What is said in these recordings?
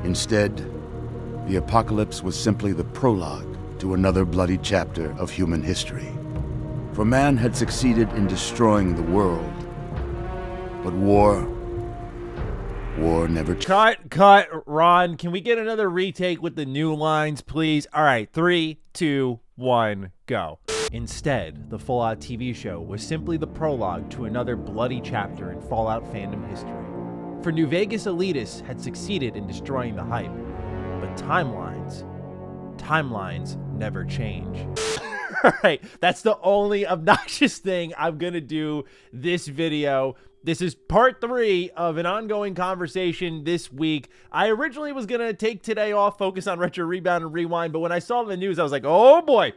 Instead, the apocalypse was simply the prologue to another bloody chapter of human history. For man had succeeded in destroying the world, but war never... Cut, Ron. Can we get another retake with the new lines, please? All right, 3, 2, 1, go. Instead, the Fallout TV show was simply the prologue to another bloody chapter in Fallout fandom history. For New Vegas elitists had succeeded in destroying the hype, but timelines never change. All right, that's the only obnoxious thing I'm gonna do this video. This is part 3 of an ongoing conversation this week. I originally was gonna take today off, focus on Retro Rebound and Rewind, but when I saw the news, I was like, oh boy,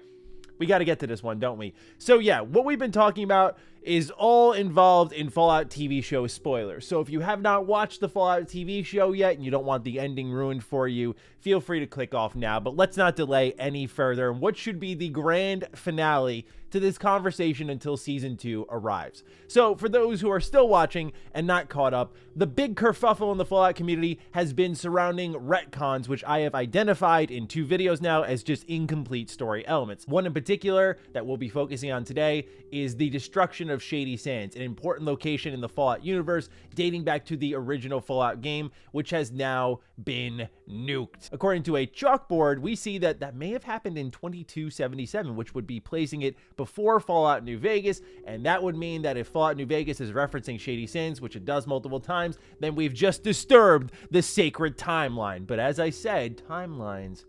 we got to get to this one, don't we? So yeah, what we've been talking about is all involved in Fallout TV show spoilers. So if you have not watched the Fallout TV show yet and you don't want the ending ruined for you, feel free to click off now. But let's not delay any further. What should be the grand finale to this conversation until season 2 arrives. So for those who are still watching and not caught up, the big kerfuffle in the Fallout community has been surrounding retcons, which I have identified in 2 videos now as just incomplete story elements. One in particular that we'll be focusing on today is the destruction of Shady Sands, an important location in the Fallout universe dating back to the original Fallout game, which has now been nuked. According to a chalkboard, we see that may have happened in 2277, which would be placing it before Fallout New Vegas, and that would mean that if Fallout New Vegas is referencing Shady Sands, which it does multiple times, then we've just disturbed the sacred timeline. But as I said, timelines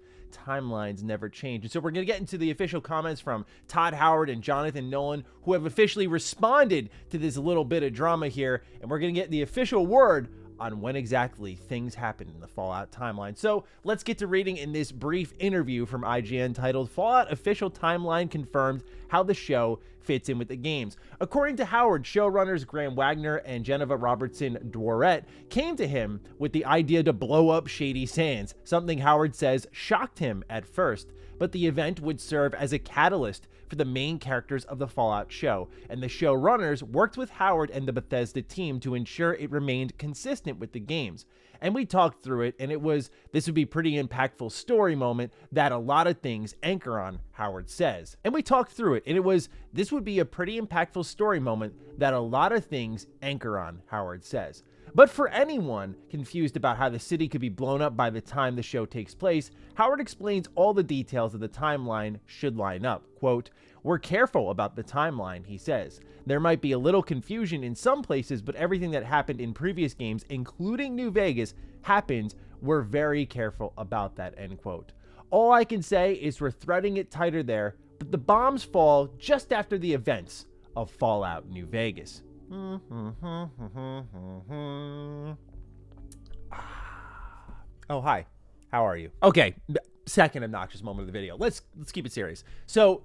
never change. And so we're going to get into the official comments from Todd Howard and Jonathan Nolan, who have officially responded to this little bit of drama here, and we're going to get the official word on when exactly things happened in the Fallout timeline. So let's get to reading in this brief interview from IGN titled "Fallout Official Timeline Confirmed How the Show Fits in with the Games." According to Howard, showrunners Graham Wagner and Geneva Robertson Dworet came to him with the idea to blow up Shady Sands, something Howard says shocked him at first, but the event would serve as a catalyst for the main characters of the Fallout show, and the showrunners worked with Howard and the Bethesda team to ensure it remained consistent with the games. And we talked through it, and this would be pretty impactful story moment that a lot of things anchor on, Howard says. And we talked through it, and this would be a pretty impactful story moment that a lot of things anchor on, Howard says. But for anyone confused about how the city could be blown up by the time the show takes place, Howard explains all the details of the timeline should line up. Quote, "We're careful about the timeline," he says. "There might be a little confusion in some places, but everything that happened in previous games, including New Vegas, happened. We're very careful about that," end quote. "All I can say is we're threading it tighter there, but the bombs fall just after the events of Fallout New Vegas." Oh, hi. How are you? Okay, second obnoxious moment of the video. Let's keep it serious. So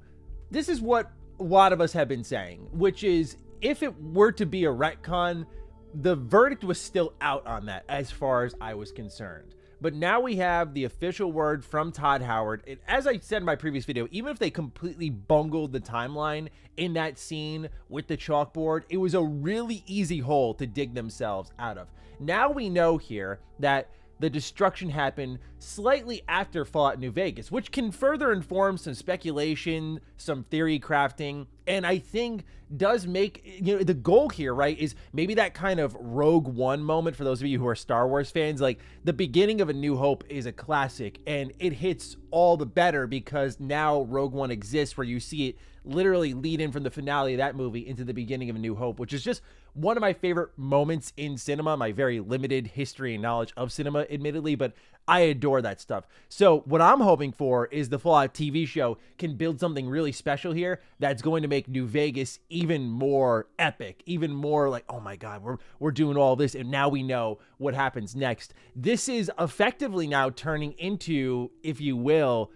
this is what a lot of us have been saying, which is if it were to be a retcon, the verdict was still out on that as far as I was concerned. But now we have the official word from Todd Howard. And as I said in my previous video, even if they completely bungled the timeline in that scene with the chalkboard, it was a really easy hole to dig themselves out of. Now we know here that the destruction happened slightly after Fallout New Vegas, which can further inform some speculation, some theory crafting, and I think does make, the goal here, right, is maybe that kind of Rogue One moment for those of you who are Star Wars fans. Like, the beginning of A New Hope is a classic, and it hits all the better because now Rogue One exists, where you see it literally lead in from the finale of that movie into the beginning of A New Hope, which is just one of my favorite moments in cinema, my very limited history and knowledge of cinema, admittedly, but I adore that stuff. So what I'm hoping for is the Fallout TV show can build something really special here that's going to make New Vegas even more epic, even more like, oh my God, we're doing all this, and now we know what happens next. This is effectively now turning into, if you will,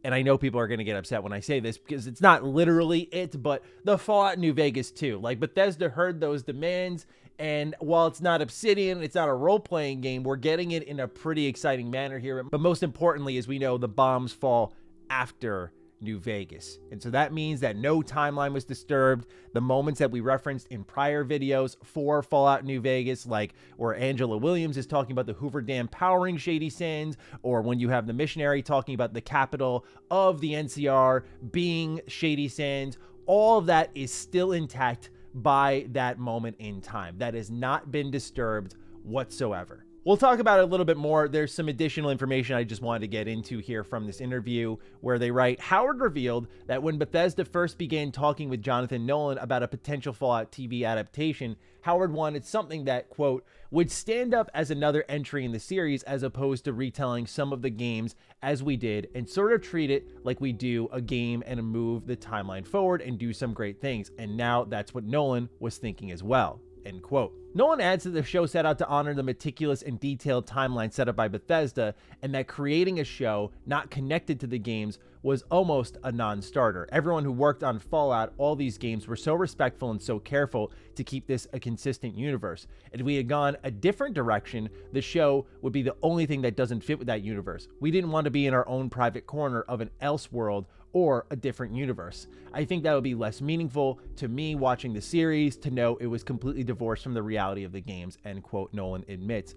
and I know people are going to get upset when I say this because it's not literally it, but the Fallout New Vegas 2. Like, Bethesda heard those demands, and while it's not Obsidian, it's not a role-playing game, we're getting it in a pretty exciting manner here. But most importantly, as we know, the bombs fall after New Vegas. And so that means that no timeline was disturbed. The moments that we referenced in prior videos for Fallout New Vegas, like where Angela Williams is talking about the Hoover Dam powering Shady Sands, or when you have the missionary talking about the capital of the NCR being Shady Sands, all of that is still intact by that moment in time. That has not been disturbed whatsoever. We'll talk about it a little bit more. There's some additional information I just wanted to get into here from this interview where they write, Howard revealed that when Bethesda first began talking with Jonathan Nolan about a potential Fallout TV adaptation, Howard wanted something that, quote, would stand up as another entry in the series as opposed to retelling some of the games as we did and sort of treat it like we do a game and move the timeline forward and do some great things. And now that's what Nolan was thinking as well. End quote. Nolan adds that the show set out to honor the meticulous and detailed timeline set up by Bethesda, and that creating a show not connected to the games was almost a non-starter. Everyone who worked on Fallout, all these games, were so respectful and so careful to keep this a consistent universe. And if we had gone a different direction, the show would be the only thing that doesn't fit with that universe. We didn't want to be in our own private corner of an Elseworld or a different universe. I think that would be less meaningful to me watching the series to know it was completely divorced from the reality of the games, end quote, Nolan admits.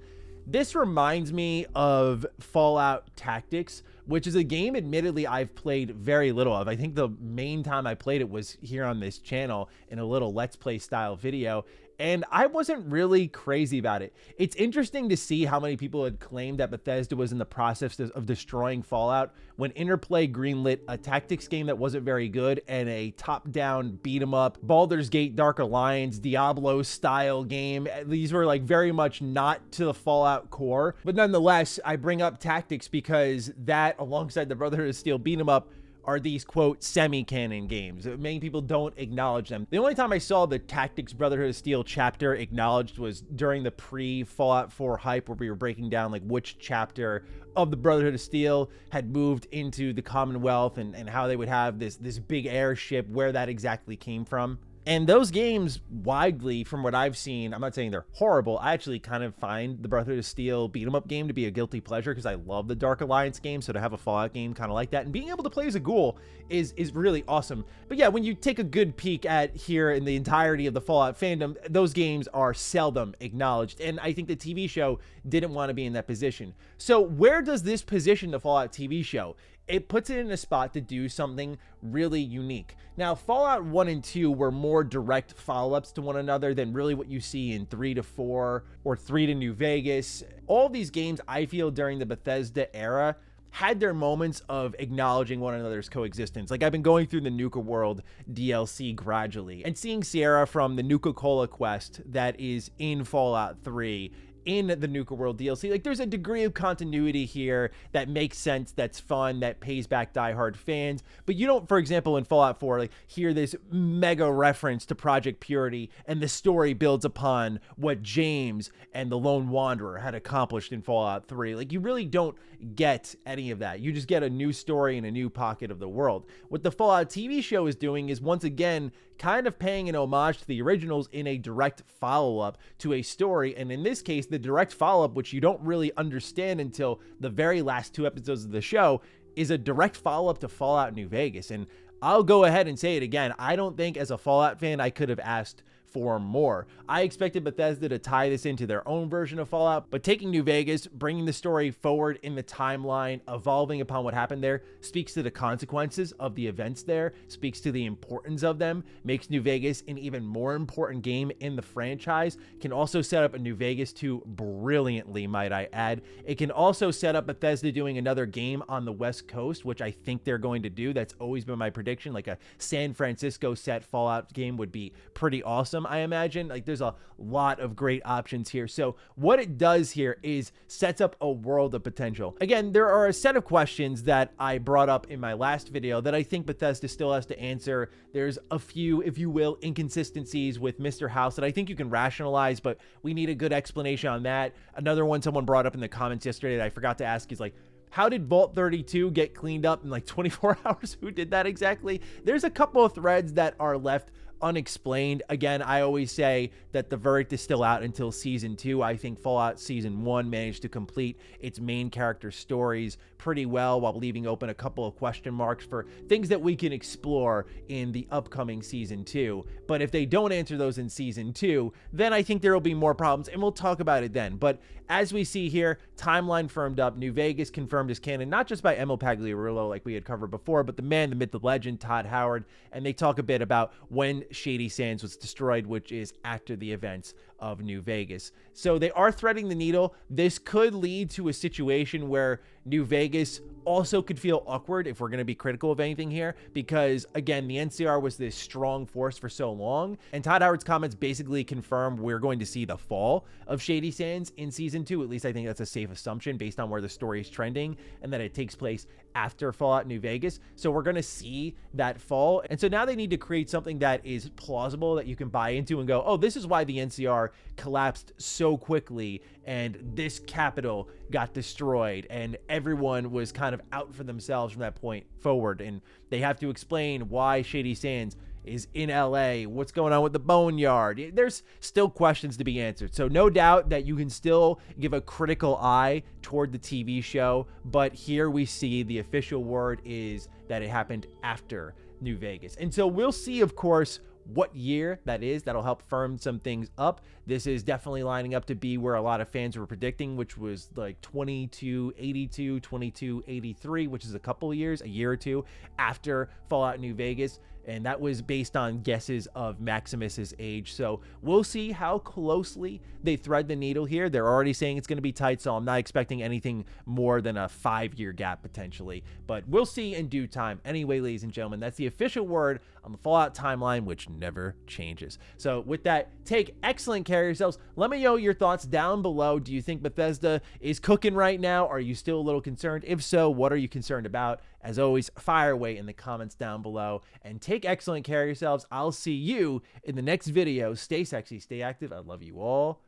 This reminds me of Fallout Tactics, which is a game admittedly I've played very little of. I think the main time I played it was here on this channel in a little Let's Play style video, and I wasn't really crazy about it. It's interesting to see how many people had claimed that Bethesda was in the process of destroying Fallout when Interplay greenlit a tactics game that wasn't very good and a top-down beat-em-up, Baldur's Gate Dark Alliance, Diablo style game. These were like very much not to the Fallout core, but nonetheless, I bring up Tactics because that, alongside the Brotherhood of Steel beat-em-up, are these, quote, semi-canon games. Many people don't acknowledge them. The only time I saw the Tactics Brotherhood of Steel chapter acknowledged was during the pre-Fallout 4 hype, where we were breaking down like which chapter of the Brotherhood of Steel had moved into the Commonwealth and how they would have this big airship, where that exactly came from. And those games, widely, from what I've seen, I'm not saying they're horrible. I actually kind of find the Brotherhood of Steel beat-em-up game to be a guilty pleasure because I love the Dark Alliance game, so to have a Fallout game kind of like that and being able to play as a ghoul is really awesome. But yeah, when you take a good peek at here in the entirety of the Fallout fandom, those games are seldom acknowledged, and I think the TV show didn't want to be in that position. So where does this position the Fallout TV show? It puts it in a spot to do something really unique. Now, Fallout 1 and 2 were more direct follow-ups to one another than really what you see in 3 to 4 or 3 to New Vegas. All these games, I feel, during the Bethesda era had their moments of acknowledging one another's coexistence. Like, I've been going through the Nuka World DLC gradually and seeing Sierra from the Nuka-Cola quest that is in Fallout 3 in the Nuka World DLC. Like, there's a degree of continuity here that makes sense, that's fun, that pays back diehard fans. But you don't, for example, in Fallout 4, like, hear this mega reference to Project Purity, and the story builds upon what James and the Lone Wanderer had accomplished in Fallout 3. Like, you really don't get any of that. You just get a new story in a new pocket of the world. What the Fallout TV show is doing is, once again, kind of paying an homage to the originals in a direct follow-up to a story. And in this case, the direct follow-up, which you don't really understand until the very last 2 episodes of the show, is a direct follow-up to Fallout New Vegas. And I'll go ahead and say it again. I don't think, as a Fallout fan, I could have asked for more. I expected Bethesda to tie this into their own version of Fallout, but taking New Vegas, bringing the story forward in the timeline, evolving upon what happened there, speaks to the consequences of the events there, speaks to the importance of them, makes New Vegas an even more important game in the franchise, can also set up a New Vegas 2 brilliantly, might I add. It can also set up Bethesda doing another game on the West Coast, which I think they're going to do. That's always been my prediction. Like a San Francisco set Fallout game would be pretty awesome, I imagine. Like, there's a lot of great options here. So what it does here is sets up a world of potential. Again, there are a set of questions that I brought up in my last video that I think Bethesda still has to answer. There's a few, if you will, inconsistencies with Mr. House that I think you can rationalize, but we need a good explanation on that. Another one someone brought up in the comments yesterday that I forgot to ask is like, how did Vault 32 get cleaned up in like 24 hours? Who did that exactly? There's a couple of threads that are left unexplained. Again, I always say that the verdict is still out until season 2. I think Fallout season 1 managed to complete its main character stories pretty well, while leaving open a couple of question marks for things that we can explore in the upcoming season 2. But if they don't answer those in season 2, then I think there will be more problems, and we'll talk about it then. But as we see here, timeline firmed up. New Vegas confirmed as canon, not just by Emil Pagliarulo like we had covered before, but the man, the myth, the legend, Todd Howard. And they talk a bit about when Shady Sands was destroyed, which is after the events of New Vegas. So they are threading the needle. This could lead to a situation where New Vegas also could feel awkward, if we're going to be critical of anything here, because again, the NCR was this strong force for so long, and Todd Howard's comments basically confirm we're going to see the fall of Shady Sands in season 2. At least I think that's a safe assumption based on where the story is trending, and that it takes place after Fallout New Vegas. So we're going to see that fall. And so now they need to create something that is plausible, that you can buy into and go, oh, this is why the NCR collapsed so quickly and this capital got destroyed and everyone was kind of out for themselves from that point forward. And they have to explain why Shady Sands is in LA, what's going on with the Boneyard. There's still questions to be answered. So no doubt that you can still give a critical eye toward the TV show, but here we see the official word is that it happened after New Vegas. And so we'll see, of course, what year that is. That'll help firm some things up. This is definitely lining up to be where a lot of fans were predicting, which was like 2282, 2283, which is a couple of years, a year or two after Fallout New Vegas. And that was based on guesses of Maximus's age. So we'll see how closely they thread the needle here. They're already saying it's going to be tight, so I'm not expecting anything more than a 5-year gap potentially. But we'll see in due time. Anyway, ladies and gentlemen, that's the official word on the Fallout timeline, which never changes. So with that, take excellent care of yourselves. Let me know your thoughts down below. Do you think Bethesda is cooking right now? Are you still a little concerned? If so, what are you concerned about? As always, fire away in the comments down below and take excellent care of yourselves. I'll see you in the next video. Stay sexy, stay active. I love you all.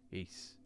Peace.